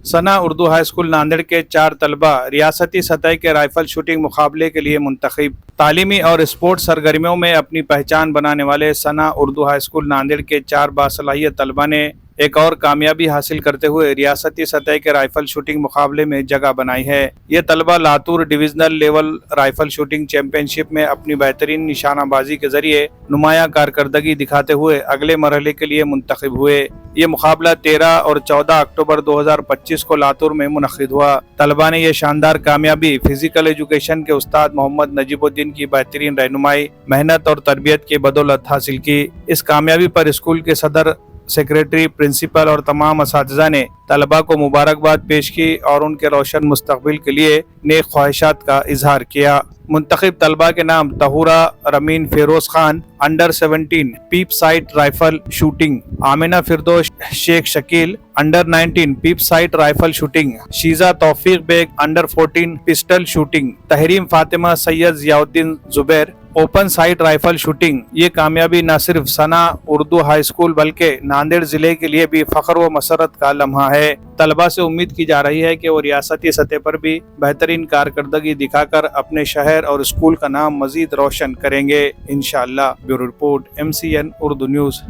सना Urdu high school Nanded के 4 तलबा रियासती सतह के राइफल शूटिंग मुकाबले के लिए मुंतखब। तालीमी और स्पोर्ट्स सरगर्मियों में अपनी पहचान बनाने वाले सना उर्दू हाई स्कूल नांदेड़ के 4 बासलाहियत तलबा ने एक और कामयाबी हासिल करते हुए रियासती सतह के राइफल शूटिंग मुकाबले में जगह बनाई है। ये तलबा Latur divisional level rifle shooting championship में अपनी बेहतरीन निशानाबाजी के जरिए नुमाया कारकर्दगी दिखाते हुए अगले मरहले के लिए मुंतखब हुए। ये मुकाबला 13 और 14 अक्टूबर 2025 को लातूर में मुनक्किद हुआ। तलबा ने यह शानदार कामयाबी फिजिकल एजुकेशन के उस्ताद मोहम्मद नजीबुद्दीन की बेहतरीन रहनुमाई, मेहनत और तरबियत की बदौलत हासिल की। इस कामयाबी पर स्कूल के सदर, सेक्रेटरी, प्रिंसिपल और तमाम असातिज़ा ने तलबा को मुबारकबाद पेश की और उनके रोशन मुस्तकबिल के लिए नेक ख्वाहिशात का इजहार किया। मुंतखब तलबा के नाम Tahura Rameen Feroz Khan under 17 peep sight rifle shooting, Amina Firdaus Shaikh Shakeel under 19 peep sight rifle shooting, Sheeza Taufiq Baig under 14 pistol shooting, Tahreem Fatima Syed Ziauddin Zubair open sight rifle shooting. ये कामयाबी न सिर्फ सना उर्दू हाई स्कूल बल्कि नांदेड़ जिले के लिए भी फख्र व मसरत का लम्हा है। तलबा से उम्मीद की जा रही है कि वो रियासती सतह पर भी बेहतरीन कारकर्दगी दिखाकर अपने शहर और स्कूल का नाम मजीद रोशन करेंगे इंशाअल्लाह। Bureau report MCN Urdu news.